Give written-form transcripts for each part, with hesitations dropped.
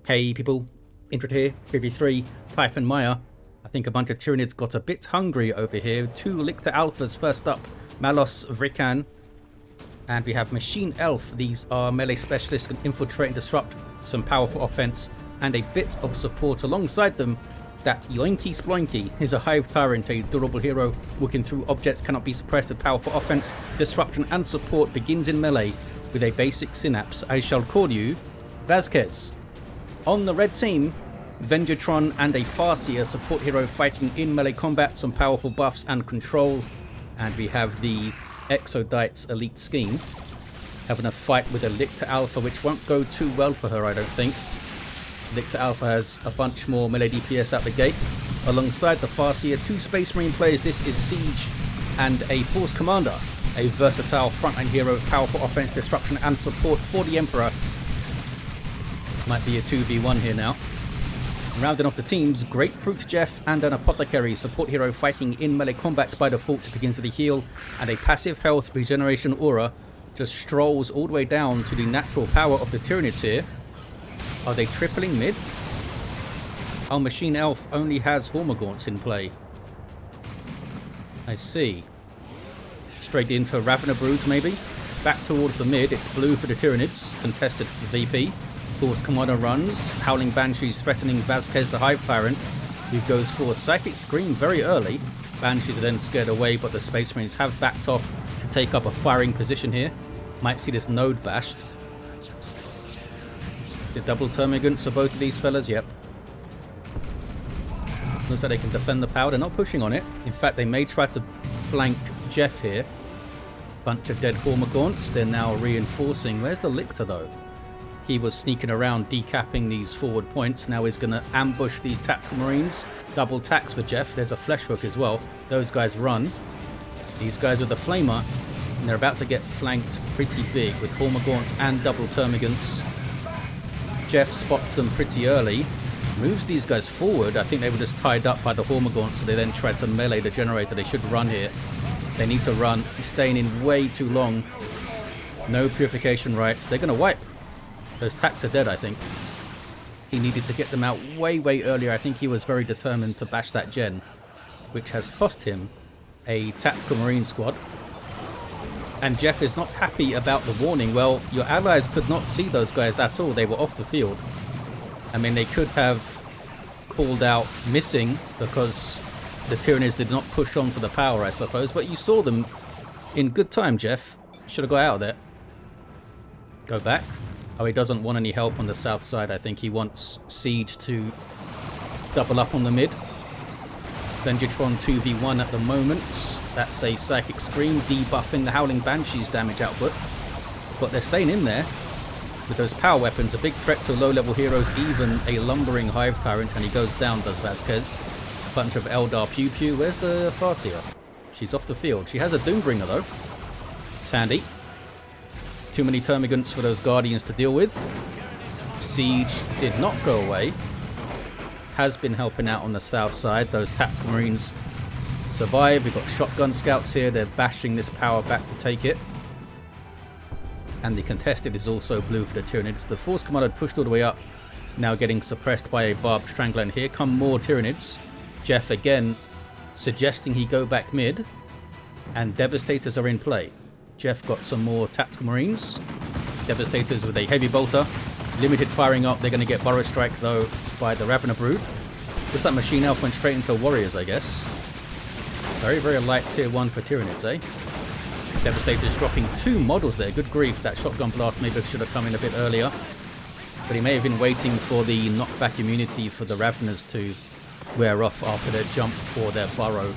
Hey people, Intro here, 3v3, Typhon Maya. I think a bunch of Tyranids got a bit hungry over here. Two Lictor Alphas first up, Malos, Vrykan. And we have Machine Elf. These are melee specialists, can infiltrate and disrupt, some powerful offense, and a bit of support alongside them. Thatyoinkysploinky is a Hive Tyrant, a durable hero. Working through objects, cannot be suppressed with powerful offense, disruption and support, begins in melee with a basic synapse. I shall call you Vazquez. On the red team, Venjitron and a Farseer, support hero fighting in melee combat, some powerful buffs and control. And we have the Exodite's elite scheme, having a fight with a Lictor Alpha, which won't go too well for her, I don't think. Lictor Alpha has a bunch more melee DPS out the gate. Alongside the Farseer, two Space Marine players. This is Ceej and a Force Commander, a versatile frontline hero, powerful offense, disruption and support for the Emperor. Might be a 2v1 here now. Rounding off the teams, Grapefruit Jeff and an Apothecary, support hero fighting in melee combat by default to begin with the heal, and a passive health regeneration aura just strolls all the way down to the natural power of the Tyranids here. Are they tripling mid? Our Machine Elf only has Hormagaunts in play. I see. Straight into Ravener Broods maybe. Back towards the mid, it's blue for the Tyranids, contested for the VP. Force Commander runs, Howling Banshees threatening Vazquez the Hive Tyrant, who goes for a Psychic Scream very early. Banshees are then scared away, but the Space Marines have backed off to take up a firing position here. Might see this node bashed. The double termagants for both of these fellas, yep. Looks like they can defend the power, they're not pushing on it. In fact, they may try to flank Jeff here. Bunch of dead Hormagaunts, they're now reinforcing. Where's the Lictor though? He was sneaking around decapping these forward points. Now he's going to ambush these tactical marines. Double tax for Jeff. There's a flesh hook as well. Those guys run. These guys with the flamer, and they're about to get flanked pretty big with Hormagaunts and double termagants. Jeff spots them pretty early. Moves these guys forward. I think they were just tied up by the Hormagaunts, so they then tried to melee the generator. They should run here. They need to run. He's staying in way too long. No purification rights. They're going to wipe. Those tacks are dead, I think. He needed to get them out way earlier. I think he was very determined to bash that gen, which has cost him a tactical marine squad. And Jeff is not happy about the warning. Well, your allies could not see those guys at all. They were off the field. I mean, they could have called out missing because the Tyranids did not push onto the power, I suppose. But you saw them in good time, Jeff. Should have got out of there. Go back. Oh, he doesn't want any help on the south side. I think he wants Ceej to double up on the mid. Venjitron 2v1 at the moment. That's a Psychic Scream, debuffing the Howling Banshees damage output. But they're staying in there with those power weapons. A big threat to low-level heroes, even a lumbering Hive Tyrant, and he goes down, does Vazquez. Bunch of Eldar Pew Pew. Where's the Farseer? She's off the field. She has a Doombringer, though. It's handy. Too many termagants for those Guardians to deal with. Ceej did not go away. Has been helping out on the south side. Those tactical marines survive. We've got shotgun scouts here. They're bashing this power back to take it. And the contested is also blue for the Tyranids. The Force Commander pushed all the way up. Now getting suppressed by a Barbed Strangler. And here come more Tyranids. Jeff again suggesting he go back mid. And Devastators are in play. Jeff got some more tactical marines. Devastators with a heavy bolter. Limited firing up. They're going to get Burrow Strike though by the Ravener Brood. Looks like Machine Elf went straight into Warriors, I guess. Very light tier 1 for Tyranids, eh? Devastators dropping 2 models there. Good grief. That shotgun blast maybe should have come in a bit earlier. But he may have been waiting for the knockback immunity for the Raveners to wear off after their jump or their burrow.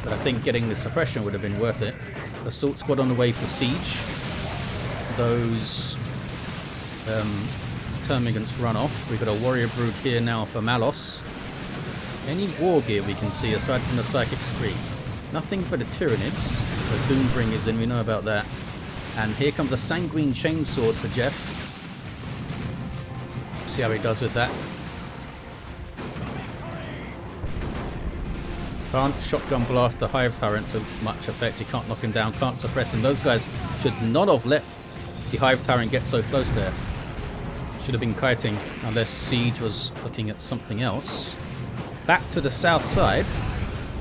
But I think getting the suppression would have been worth it. Assault squad on the way for Ceej. Those termagants run off. We've got a warrior brood here now for Malos. Any war gear we can see aside from the Psychic Scream? Nothing for the Tyranids. The Doombringers in, we know about that. And here comes a Sanguine Chainsword for Jeff. See how he does with that. Can't shotgun blast the Hive Tyrant to much effect. He can't knock him down, can't suppress him. Those guys should not have let the Hive Tyrant get so close there. Should have been kiting, unless Ceej was looking at something else. Back to the south side.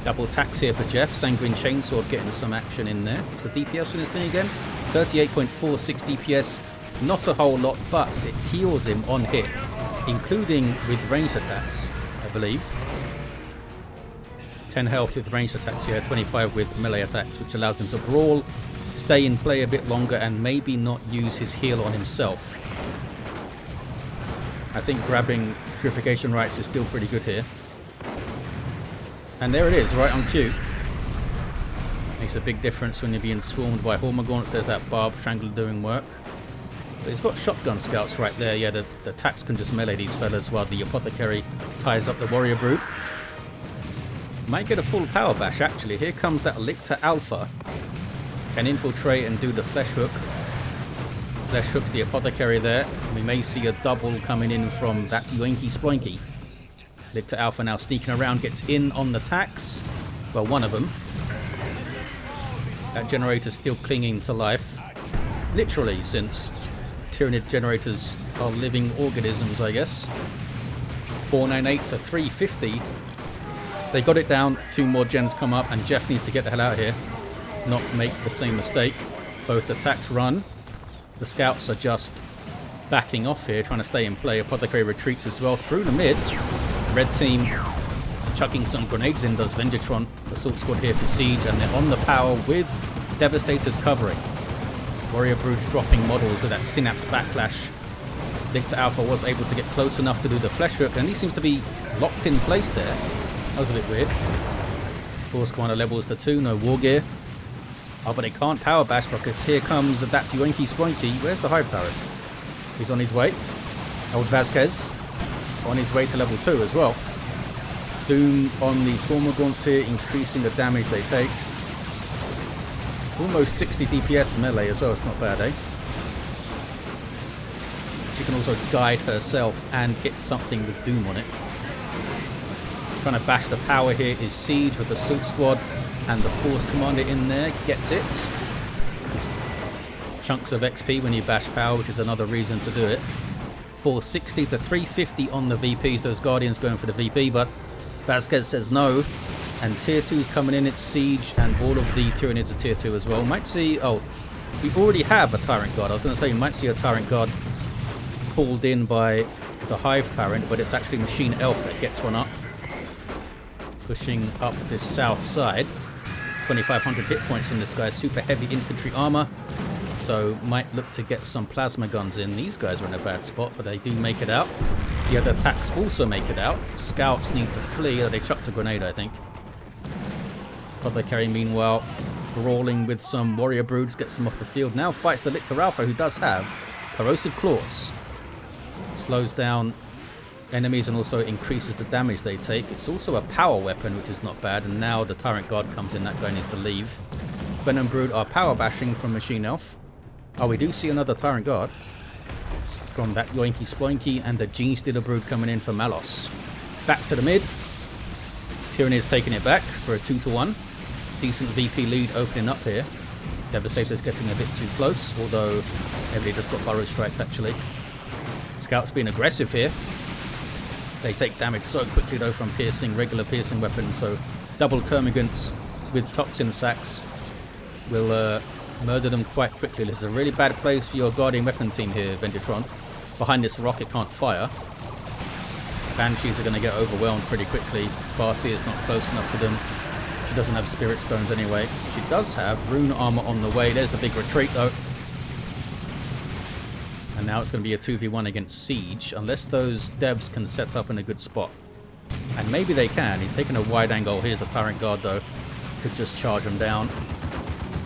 Double tax here for Jeff. Sanguine Chainsword getting some action in there. What's the DPS on this thing again? 38.46 DPS. Not a whole lot, but it heals him on hit, including with ranged attacks, I believe. 10 health with ranged attacks here, 25 with melee attacks, which allows him to brawl, stay in play a bit longer, and maybe not use his heal on himself. I think grabbing Purification Rites is still pretty good here. And there it is, right on cue. Makes a big difference when you're being swarmed by Hormagaunts. There's that Barb Strangler doing work. But he's got shotgun scouts right there. Yeah, the attacks can just melee these fellas while the Apothecary ties up the Warrior Brood. Might get a full power bash, actually. Here comes that Lictor Alpha. Can infiltrate and do the Flesh Hook. Flesh Hooks the Apothecary there. We may see a double coming in from that Thatyoinkysploinky. Lictor Alpha now sneaking around, gets in on the tax. Well, one of them. That generator's still clinging to life. Literally, since Tyranid generators are living organisms, I guess. 498 to 350. They got it down. 2 more gens come up, and Jeff needs to get the hell out of here. Not make the same mistake. Both attacks run. The scouts are just backing off here, trying to stay in play. Apothecary retreats as well through the mid. Red team chucking some grenades in, does Venjitron. Assault squad here for Ceej, and they're on the power with Devastators covering. Warrior Broods dropping models with that Synapse backlash. Lictor Alpha was able to get close enough to do the Flesh Hook, and he seems to be locked in place there. That was a bit weird. Force Commander levels to 2, no war gear. Oh, but they can't power bash because here comes that Thatyoinkysploinky. Where's the Hive Tyrant? He's on his way. Old Vasquez on his way to level 2 as well. Doom on these Hormagaunts here, increasing the damage they take. Almost 60 DPS melee as well, it's not bad, eh? She can also guide herself and get something with Doom on it. Trying to bash the power here is Ceej with the Assault Squad, and the Force Commander in there gets it. Chunks of XP when you bash power, which is another reason to do it. 460 to 350 on the VPs, those Guardians going for the VP, but Vasquez says no. And tier 2's coming in, it's Ceej, and all of the Tyranids are tier 2 as well. Might see, oh, we already have a Tyrant Guard. I was going to say, you might see a Tyrant Guard called in by the Hive Tyrant, but it's actually Machine Elf that gets one up. Pushing up this south side. 2,500 hit points on this guy. Super heavy infantry armor. So might look to get some plasma guns in. These guys are in a bad spot, but they do make it out. The other attacks also make it out. Scouts need to flee. They chucked a grenade, I think. Apothecary, meanwhile, brawling with some Warrior Broods, gets them off the field. Now fights the Lictor Alpha, who does have Corrosive Claws. Slows down enemies and also increases the damage they take. It's also a power weapon, which is not bad. And now the Tyrant Guard comes in. That guy needs to leave. Venom Brood are power bashing from Machine Elf. Oh, we do see another Tyrant Guard from that Thatyoinkysploinky, and the Gene Stealer Brood coming in for Malos. Back to the mid. Tyranids taking it back for a 2-1. Decent VP lead opening up here. Devastator's getting a bit too close, although everybody just got burrow striked actually. Scouts being aggressive here. They take damage so quickly though from piercing, regular piercing weapons, so double termagants with toxin sacks will murder them quite quickly. This is a really bad place for your Guardian weapon team here, Venjitron. Behind this rock it can't fire. Banshees are going to get overwhelmed pretty quickly. Farseer is not close enough to them. She doesn't have Spirit Stones anyway. She does have Rune Armor on the way. There's the big retreat though. And now it's going to be a 2v1 against Ceej, unless those devs can set up in a good spot. And maybe they can. He's taking a wide angle. Here's the Tyrant Guard though. Could just charge them down.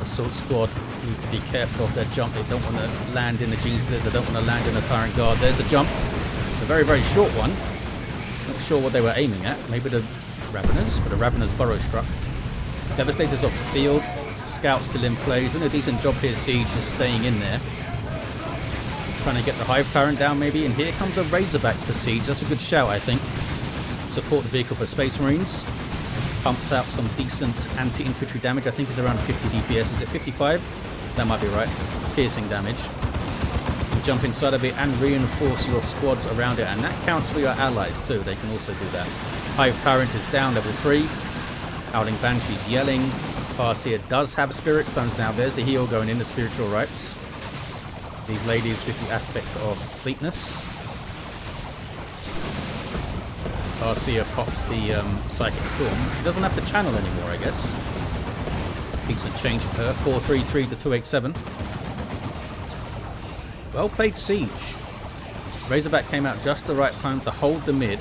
Assault Squad need to be careful of their jump. They don't want to land in the Gene Stealers. They don't want to land in the Tyrant Guard. There's the jump. It's a very, very short one. Not sure what they were aiming at. Maybe the Raveners, but the Raveners burrow struck. Devastator's off the field. Scout still in play. He's doing a decent job here, Ceej, just staying in there. Trying to get the Hive Tyrant down maybe. And here comes a Razorback for Ceej. That's a good shout, I think. Support the vehicle for Space Marines. Pumps out some decent anti-infantry damage. I think it's around 50 DPS. Is it 55? That might be right. Piercing damage. jump inside of it and reinforce your squads around it, and that counts for your allies too. They can also do that. Hive Tyrant is down, level 3. Howling Banshee's yelling. Farseer does have Spirit Stones now. There's the heal going in, the Spiritual Rites. These ladies with the aspect of fleetness. Farseer pops the Psychic Storm. She doesn't have to channel anymore, I guess. Decent change for her. 433 to 287. Well played, Ceej. Razorback came out just the right time to hold the mid.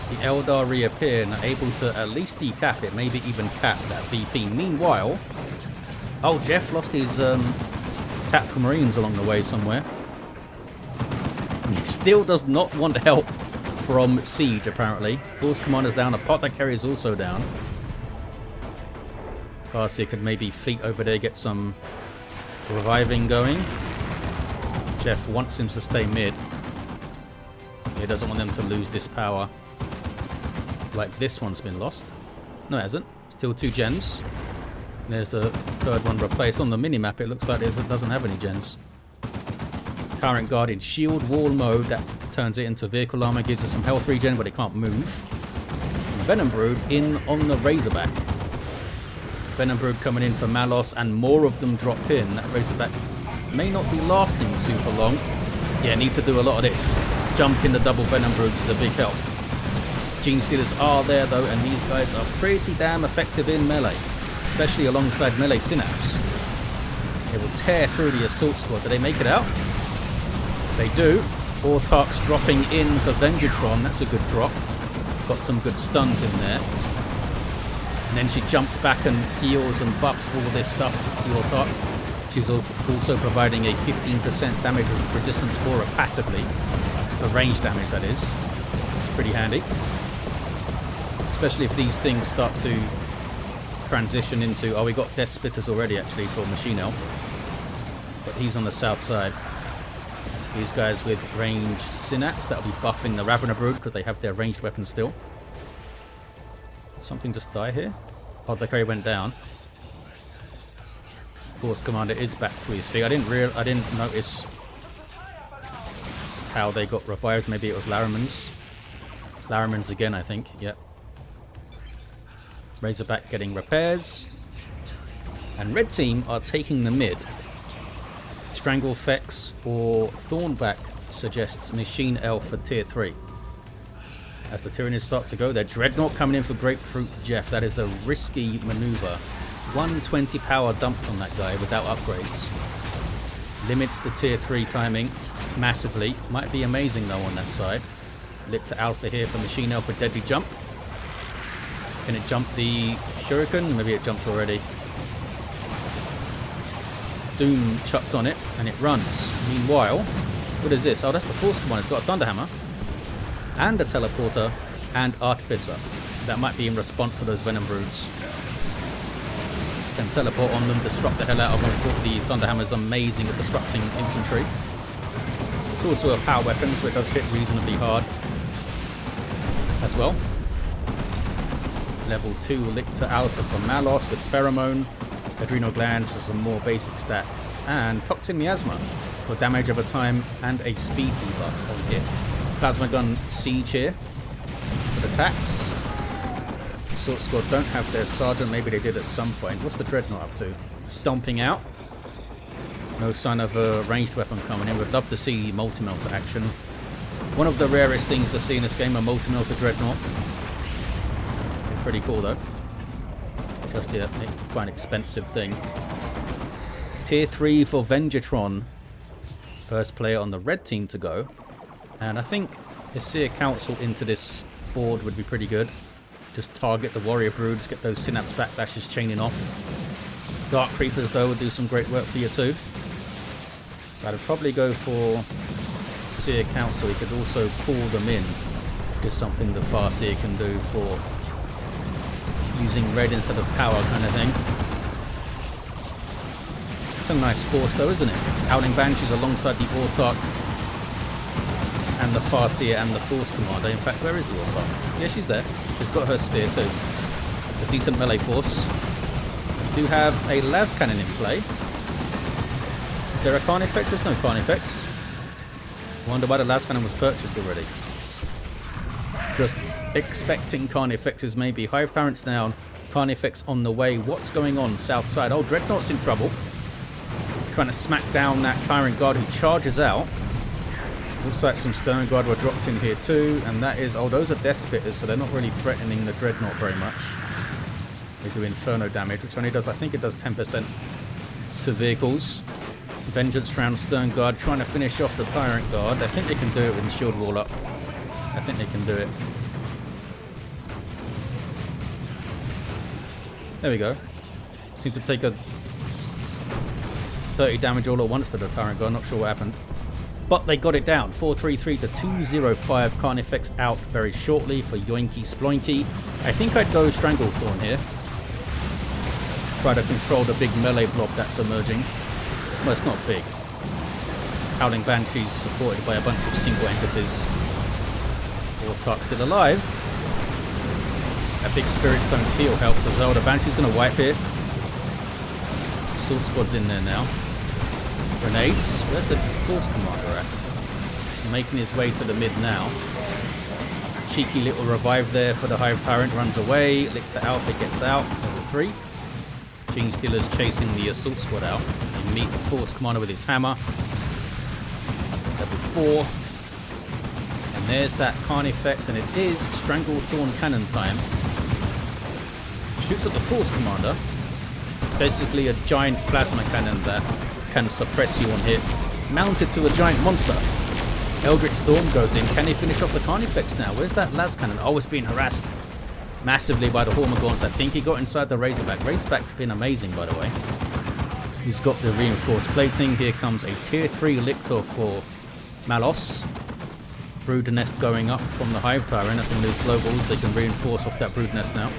The Eldar reappear and are able to at least decap it, maybe even cap that VP. Meanwhile, oh, Jeff lost his tactical marines along the way somewhere. He still does not want help from Ceej, apparently. Force Commander's down. Apothecary is also down. Farseer could maybe fleet over there, get some reviving going. Jeff wants him to stay mid. He doesn't want them to lose this power. Like this one's been lost. No, it hasn't. Still 2 gens. There's a third one replaced. On the minimap, it looks like it doesn't have any gens. Tyrant Guard in shield wall mode. That turns it into vehicle armor. Gives it some health regen, but it can't move. Venom Brood in on the Razorback. Venom Brood coming in for Malos, and more of them dropped in. That Razorback may not be lasting super long. Yeah, need to do a lot of this. Jump in the double Venom Broods is a big help. Gene Stealers are there though, and these guys are pretty damn effective in melee, especially alongside melee Synapse. They will tear through the assault squad. Do they make it out? They do. Autarch's dropping in for Venjitron. That's a good drop. Got some good stuns in there. And then she jumps back and heals and buffs all this stuff, the Autarch. She's also providing a 15% damage resistance aura passively. For range damage, that is. Which is pretty handy. Especially if these things start to transition into... Oh, we got Death Splitters already, actually, for Machine Elf. But he's on the south side. These guys with ranged Synapse, that'll be buffing the Ravener Brood because they have their ranged weapons still. Something just die here? Apothecary went down. Force Commander is back to his feet. I didn't notice how they got revived. Maybe it was Laramans. Laramans again, I think. Yep. Razorback getting repairs. And red team are taking the mid. Strangle Fex or Thornback suggests Machine Elf for tier 3. As the Tyranids start to go, their Dreadnought coming in for Grapefruit to Jeff. That is a risky maneuver. 120 power dumped on that guy without upgrades. Limits the tier 3 timing massively. Might be amazing though on that side. Lictor Alpha here for Machine Elf with Deadly Jump. Can it jump the Shuriken? Maybe it jumped already. Doom chucked on it and it runs. Meanwhile, what is this? Oh, that's the Force Commander. It's got a Thunderhammer and a Teleporter and Artificer. That might be in response to those Venom Broods. Can teleport on them, disrupt the hell out of them. The Thunderhammer is amazing at disrupting infantry. It's also a power weapon, so it does hit reasonably hard as well. Level 2 Lictor Alpha for Malos with Pheromone. Adrenal Glands for some more basic stats. And Toxin Miasma for damage over time and a speed debuff on hit. Plasma Gun Ceej here with attacks. Assault Squad don't have their Sergeant. Maybe they did at some point. What's the Dreadnought up to? Stomping out. No sign of a ranged weapon coming in. We'd love to see Multi-Melter action. One of the rarest things to see in this game, a Multi-Melter Dreadnought. Pretty cool though. Just quite an expensive thing. Tier 3 for Venjitron. First player on the red team to go. And I think a Seer Council into this board would be pretty good. Just target the Warrior Broods, get those Synapse Backlashes chaining off. Dark Creepers though would do some great work for you too. But I'd probably go for Seer Council. He could also call them in. Is something the Farseer can do for using red instead of power kind of thing. It's a nice force though, isn't it? Howling Banshees alongside the Autarch and the Farseer and the Force Commander. In fact, where is the Autarch? Yeah, she's there. She's got her spear too. It's a decent melee force. We do have a las cannon in play. Is there a Carnifex? There's no Carnifex. Wonder why the last cannon was purchased already. Just expecting Carnifexes maybe. Hive Tyrants down. Carnifex on the way. What's going on south side? Oh, Dreadnought's in trouble. Trying to smack down that Tyrant Guard who charges out. Looks like some Stone Guard were dropped in here too. And that is... Oh, those are Death Spitters, so they're not really threatening the Dreadnought very much. They do Inferno damage, which only does... I think it does 10% to vehicles. Vengeance round Stone Guard trying to finish off the Tyrant Guard. I think they can do it with the shield wall up. I think they can do it. There we go. Seem to take a 30 damage all at once to the Tyrant Guard. Not sure what happened. But they got it down. 433 to 205. Carnifex out very shortly for Yoinky-Sploinky. I think I'd go Stranglethorn here. Try to control the big melee blob that's emerging. Well, it's not big. Howling Banshees supported by a bunch of single entities. Wartark still alive. That big Spirit Stone's heal helps as well. The Banshee's going to wipe it. Assault Squad's in there now. Grenades. Where's the Force Commander at? He's making his way to the mid now. Cheeky little revive there for the Hive Tyrant. Runs away. Lictor Alpha gets out. Level 3. Gene Stealer's chasing the Assault Squad out. You meet the Force Commander with his hammer. Level 4. And there's that Carnifex, and it is Stranglethorn Cannon time. Shoots at the Force Commander. It's basically a giant plasma cannon that can suppress you on hit. Mounted to a giant monster. Eldritch Storm goes in. Can he finish off the Carnifex now? Where's that las cannon? Oh, it's being harassed massively by the Hormagaunts. I think he got inside the Razorback. Razorback's been amazing, by the way. He's got the reinforced plating. Here comes a tier 3 Lictor for Malos. Brood Nest going up from the Hive Tyrant. As they lose globals, they can reinforce off that Brood Nest now.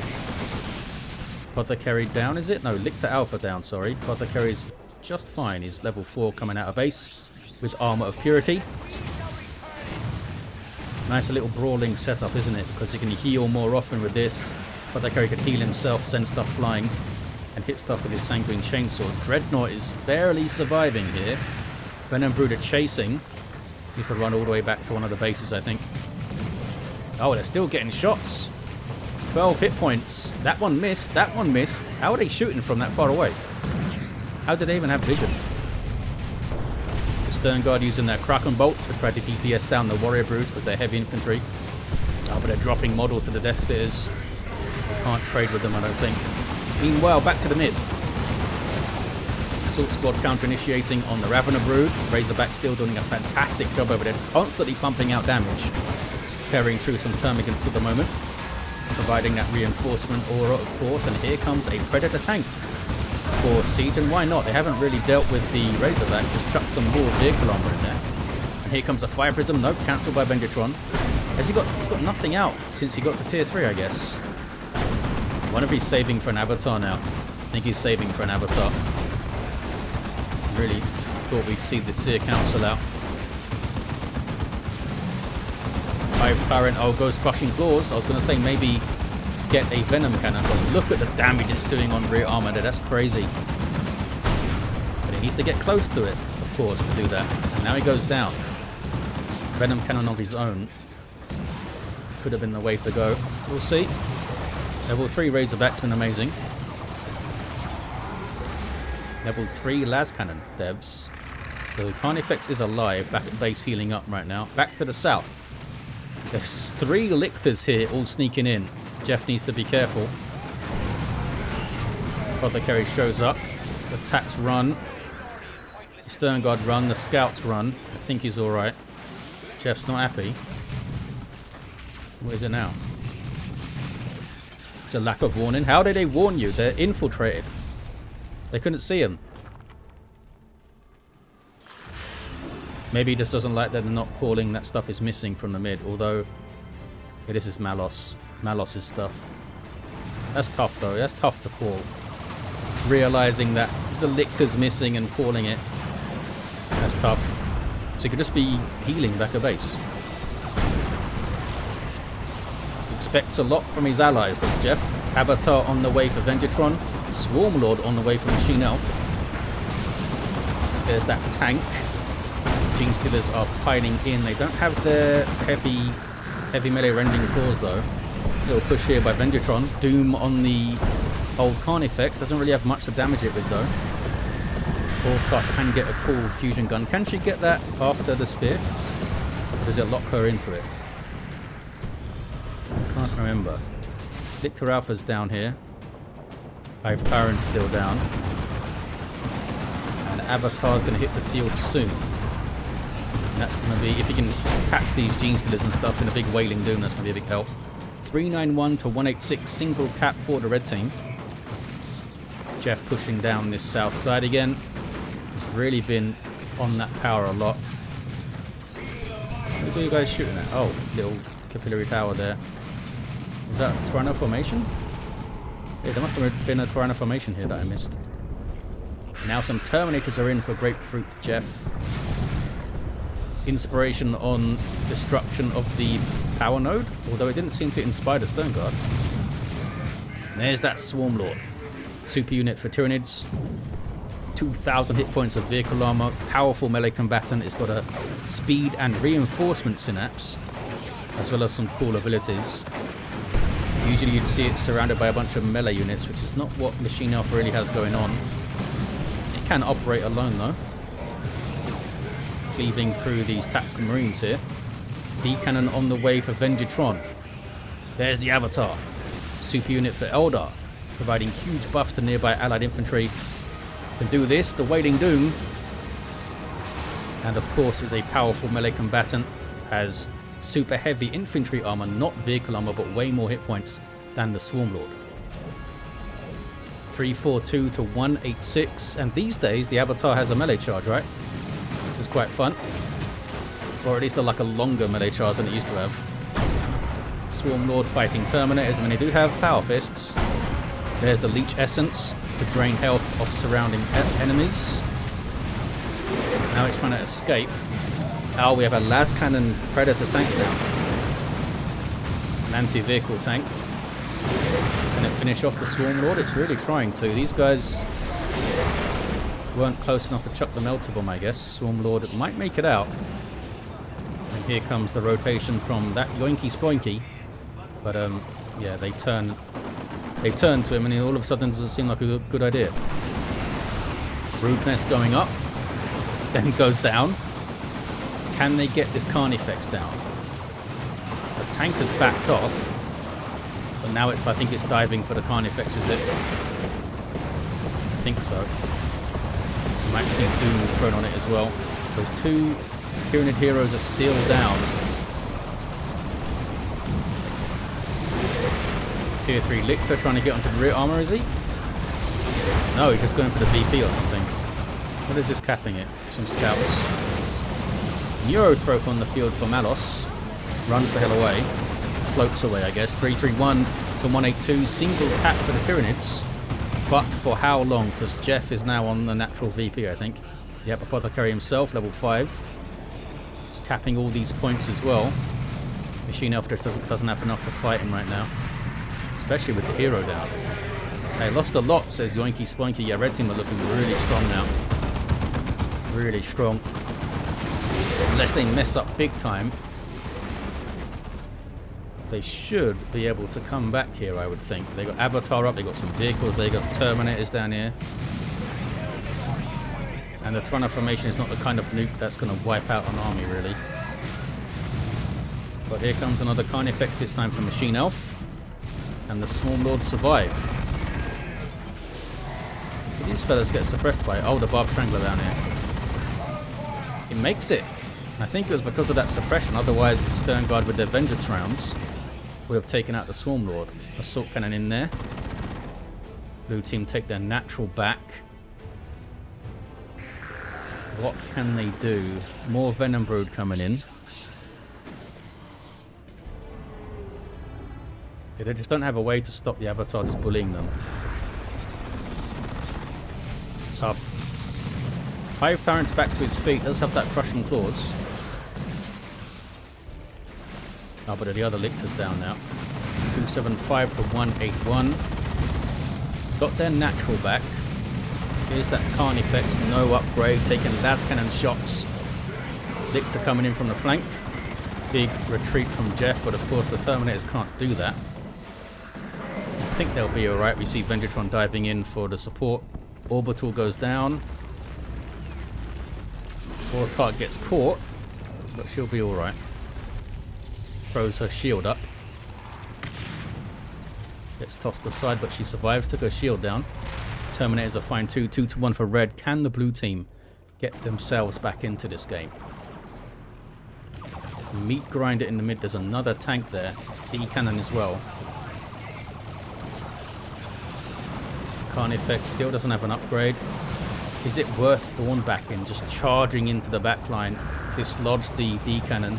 Apothecary down, is it? No, Lictor Alpha down, sorry. Apothecary's just fine. He's level 4 coming out of base with Armor of Purity. Nice little brawling setup, isn't it? Because you can heal more often with this. Apothecary can heal himself, send stuff flying, and hit stuff with his Sanguine Chainsaw. Dreadnought is barely surviving here. Venom Brood are chasing. Needs to run all the way back to one of the bases, I think. Oh, they're still getting shots. 12 hit points. That one missed. That one missed. How are they shooting from that far away? How did they even have vision? The Stern Guard using their Kraken bolts to try to DPS down the Warrior Broods because they're heavy infantry. Oh, but they're dropping models to the Death Spitters. We can't trade with them, I don't think. Meanwhile, back to the mid. Assault Squad counter-initiating on the Ravener Brood. Razorback still doing a fantastic job over there. It's constantly pumping out damage. Tearing through some Termagants at the moment. Providing that reinforcement aura, of course. And here comes a Predator tank for Ceej. And why not? They haven't really dealt with the Razorback. Just chucked some more vehicle armor in there. And here comes a Fire Prism. Nope, cancelled by Venjitron. He's got nothing out since he got to tier 3, I guess. I wonder if he's saving for an avatar now. I think he's saving for an avatar. Really thought we'd see the Seer Council out. Hive Tyrant, oh, goes Crushing Claws. I was going to say maybe get a Venom Cannon, but look at the damage it's doing on rear armor there. That's crazy. But he needs to get close to it, of course, to do that. And now he goes down. Venom Cannon of his own. Could have been the way to go. We'll see. Level 3 Razorback's been amazing. Level 3 Las Cannon, devs. The Carnifex is alive, back at base healing up right now. Back to the south. There's 3 Lictors here, all sneaking in. Jeff needs to be careful. Apothecary shows up. The attacks run. The Stern Guard run. The Scouts run. I think he's alright. Jeff's not happy. What is it now? It's a lack of warning. How did they warn you? They're infiltrated. They couldn't see him. Maybe he just doesn't like that they're not calling that stuff is missing from the mid. Although, yeah, this is Malos. Malos' stuff. That's tough though. That's tough to call. Realizing that the Lictor's missing and calling it. That's tough. So he could just be healing back at base. Expects a lot from his allies, says Jeff. Avatar on the way for Venjitron. Swarmlord on the way for Machine Elf. There's that tank. Gene Stealers are piling in. They don't have their heavy melee rending claws though. Little push here by Venjitron. Doom on the old Carnifex. Doesn't really have much to damage it with though. Ortot can get a cool fusion gun. Can she get that after the spear? Or does it lock her into it? I can't remember. Lictor Alpha's down here. Hive Tyrant's still down. And the Avatar's going to hit the field soon. And that's going to be, if he can catch these Gene Stealers and stuff in a big Wailing Doom, that's going to be a big help. 391 to 186, single cap for the red team. Jeff pushing down this south side again. He's really been on that power a lot. What are you guys shooting at? Oh, little capillary tower there. Is that Tyranno formation? Yeah, there must have been a Tyranno formation here that I missed. Now some Terminators are in for Grapefruit Jeff. Inspiration on destruction of the power node, although it didn't seem to inspire the Stone Guard. There's that Swarm Lord. Super unit for Tyranids. 2,000 hit points of vehicle armor. Powerful melee combatant. It's got a speed and reinforcement synapse, as well as some cool abilities. Usually you'd see it surrounded by a bunch of melee units, which is not what Machine Alpha really has going on. It can operate alone though. Cleaving through these tactical marines here. D-cannon on the way for Venjitron. There's the Avatar. Super unit for Eldar, providing huge buffs to nearby allied infantry. Can do this, the Wailing Doom. And of course is a powerful melee combatant. Has super heavy infantry armor, not vehicle armor, but way more hit points than the Swarm Lord. 342 to 186, and these days the Avatar has a melee charge, right? Which is quite fun. Or at least like a longer melee charge than it used to have. Swarm Lord fighting Terminators, and they do have Power Fists. There's the Leech Essence to drain health of surrounding enemies. Now it's trying to escape. Oh, we have a las cannon Predator tank down. An anti-vehicle tank. Can it finish off the Swarm Lord? It's really trying to. These guys weren't close enough to chuck the Melter Bomb, I guess. Swarm Lord might make it out. And here comes the rotation from that Yoinky-Sploinky. But yeah, they turn to him, and all of a sudden it doesn't seem like a good idea. Brood Nest going up, then goes down. Can they get this Carnifex down? The tank has backed off, but now I think it's diving for the Carnifex, is it? I think so. You might see Doom thrown on it as well. Those two Tyranid heroes are still down. Tier 3 Lictor trying to get onto the rear armor, is he? No, he's just going for the VP or something. What is this capping it? Some scouts. Neurothrope on the field for Malos. Runs the hell away. Floats away, I guess. 331 to 182. Single cap for the Tyranids. But for how long? Because Jeff is now on the natural VP, I think. Yep, Apothecary himself, level 5. He's capping all these points as well. Machine Alpha doesn't have enough to fight him right now. Especially with the hero down. They lost a lot, says Yoinky-Sploinky. Yeah, red team are looking really strong now. Really strong. Unless they mess up big time, they should be able to come back here, I would think. They got Avatar up, they got some vehicles, they got Terminators down here. And the Tyranno formation is not the kind of nuke that's going to wipe out an army, really. But here comes another Carnifex, this time from Machine Elf. And the Swarm Lords survive. So these fellas get suppressed by, oh, the Barb Strangler down here. It makes it. I think it was because of that suppression, otherwise the Stern Guard with their Vengeance rounds would have taken out the Swarm Lord. Assault Cannon in there. Blue team take their natural back. What can they do? More Venom Brood coming in. Yeah, they just don't have a way to stop the Avatar just bullying them. It's tough. Hive Tyrant's back to his feet. Does have that crushing claws. Oh, but the other Lictor's down now. 275 to 181. Got their natural back. Here's that Carnifex, no upgrade, taking las cannon shots. Lictor coming in from the flank. Big retreat from Jeff, but of course the Terminators can't do that. I think they'll be alright. We see Venjitron diving in for the support. Orbital goes down. Ortart gets caught, but she'll be alright. Throws her shield up. Gets tossed aside, but she survives. Took her shield down. Terminators are fine too. 2-1 for red. Can the blue team get themselves back into this game? Meat grinder in the mid. There's another tank there. E-cannon as well. Carnifex still doesn't have an upgrade. Is it worth Thorn backing? Just charging into the back line. Dislodge the D-cannon.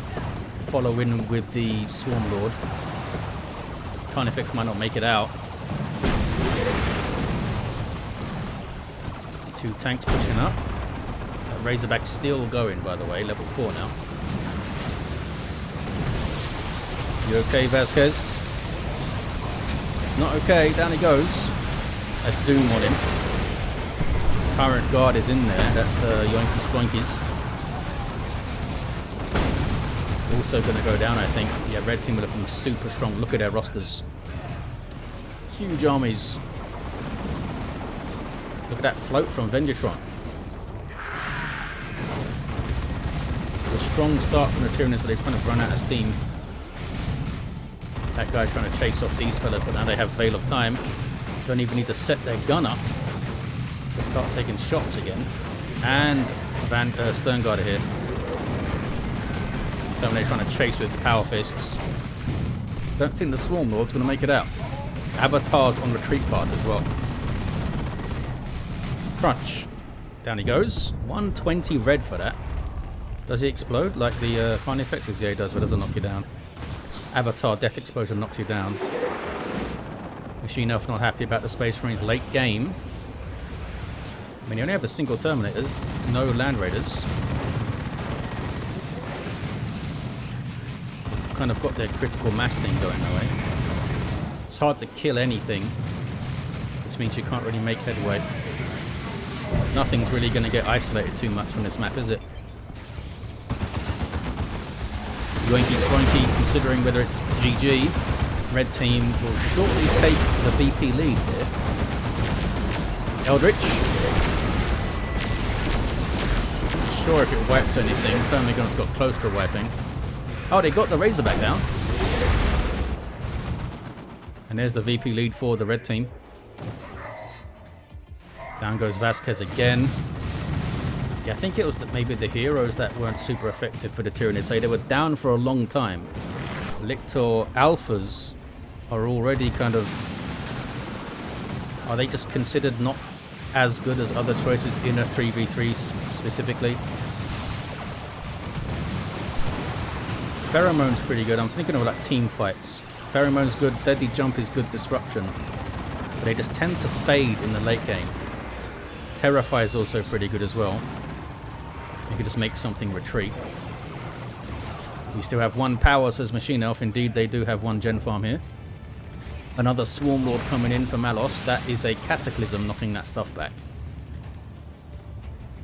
Follow in with the Swarm Lord. Carnifex might not make it out. 2 tanks pushing up. Razorback still going, by the way. Level 4 now. You okay, Vasquez? Not okay. Down he goes. A Doom on him. Tyrant Guard is in there. That's Yoinkysploinky's. Also going to go down, I think. Yeah, red team are looking super strong. Look at their rosters. Huge armies. Look at that float from Venjitron. A strong start from the Tyranids, but they've kind of run out of steam. That guy's trying to chase off these fellas, but now they have Veil of Time. Don't even need to set their gun up. They start taking shots again. And Sternguard here. Terminator trying to chase with Power Fists. Don't think the Swarm Lord's going to make it out. Avatar's on retreat path as well. Crunch. Down he goes. 120 red for that. Does he explode like the Carnifexes? Yeah, he does, but doesn't knock you down. Avatar Death Explosion knocks you down. Machine Elf not happy about the Space Marines late game. I mean, you only have a single Terminators, no Land Raiders. Kind of got their critical mass thing going away. It's hard to kill anything, which means you can't really make headway. Nothing's really going to get isolated too much on this map, is it? Yoinkysploinky, considering whether it's GG, red team will shortly take the VP lead here. Eldritch. Not sure if it wiped anything. Termigon's got close to wiping. Oh, they got the Razorback down. And there's the VP lead for the red team. Down goes Vasquez again. Yeah, I think it was maybe the heroes that weren't super effective for the Tyranids. So they were down for a long time. Lictor Alphas are already kind of... Are they just considered not as good as other choices in a 3v3 specifically? Pheromone's pretty good. I'm thinking of like team fights. Pheromone's good. Deadly Jump is good disruption. But they just tend to fade in the late game. Terrify is also pretty good as well. You could just make something retreat. We still have 1 power, says Machine Elf. Indeed, they do have 1 gen farm here. Another Swarm Lord coming in for Malos. That is a Cataclysm knocking that stuff back.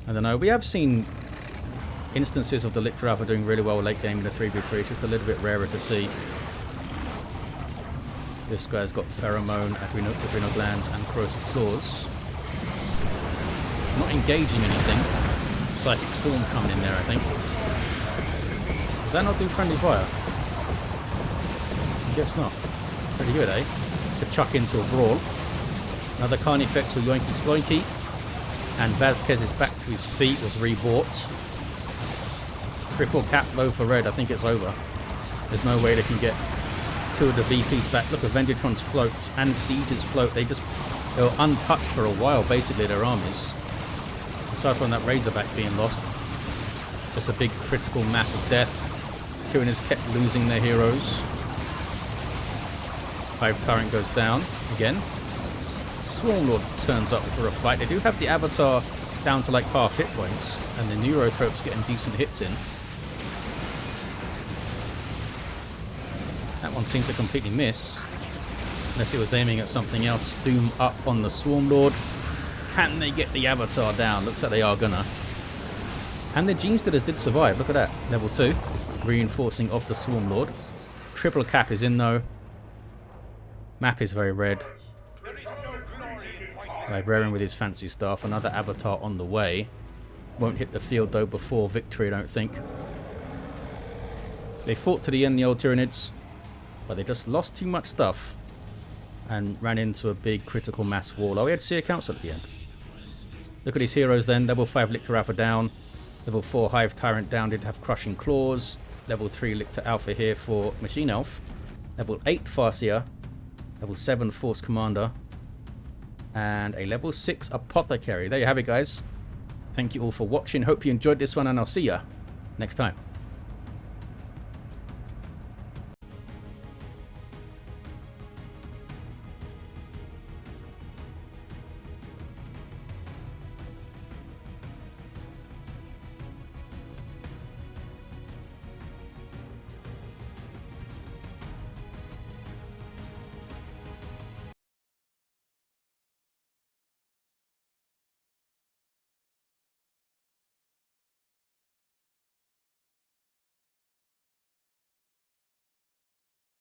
I don't know. We have seen instances of the Lictor Alpha doing really well late game in the 3v3. It's just a little bit rarer to see. This guy's got Pheromone, Adrenal Glands, and Corrosive Claws. Not engaging anything. Psychic Storm coming in there, I think. Does that not do friendly fire? I guess not. Pretty good, eh? Could chuck into a brawl. Another Carnifex for Yoinkysploinky. And Vasquez is back to his feet, was rebought. Triple cap low for red, I think it's over. There's no way they can get 2 of the VPs back. Look at Venjitron's float and Ceej's float. They were untouched for a while, basically, their armies. Aside from that Razorback being lost. Just a big critical mass of death. Tyranids kept losing their heroes. Hive Tyrant goes down again. Swarm Lord turns up for a fight. They do have the Avatar down to like half hit points. And the Neurotrope's getting decent hits in. That one seemed to completely miss. Unless it was aiming at something else. Doom up on the Swarm Lord. Can they get the Avatar down? Looks like they are gonna. And the Gene Stealers did survive. Look at that. Level 2. Reinforcing off the Swarm Lord. Triple cap is in though. Map is very red. Librarian with his fancy staff. Another Avatar on the way. Won't hit the field though before victory, I don't think. They fought to the end, the old Tyranids. But they just lost too much stuff. And ran into a big critical mass wall. Oh, we had Seer Council at the end. Look at his heroes then. Level 5 Lictor Alpha down. Level 4 Hive Tyrant down. Did have Crushing Claws. Level 3 Lictor Alpha here for Machine Elf. Level 8 Farseer. Level 7 Force Commander. And a level 6 Apothecary. There you have it, guys. Thank you all for watching. Hope you enjoyed this one, and I'll see ya next time.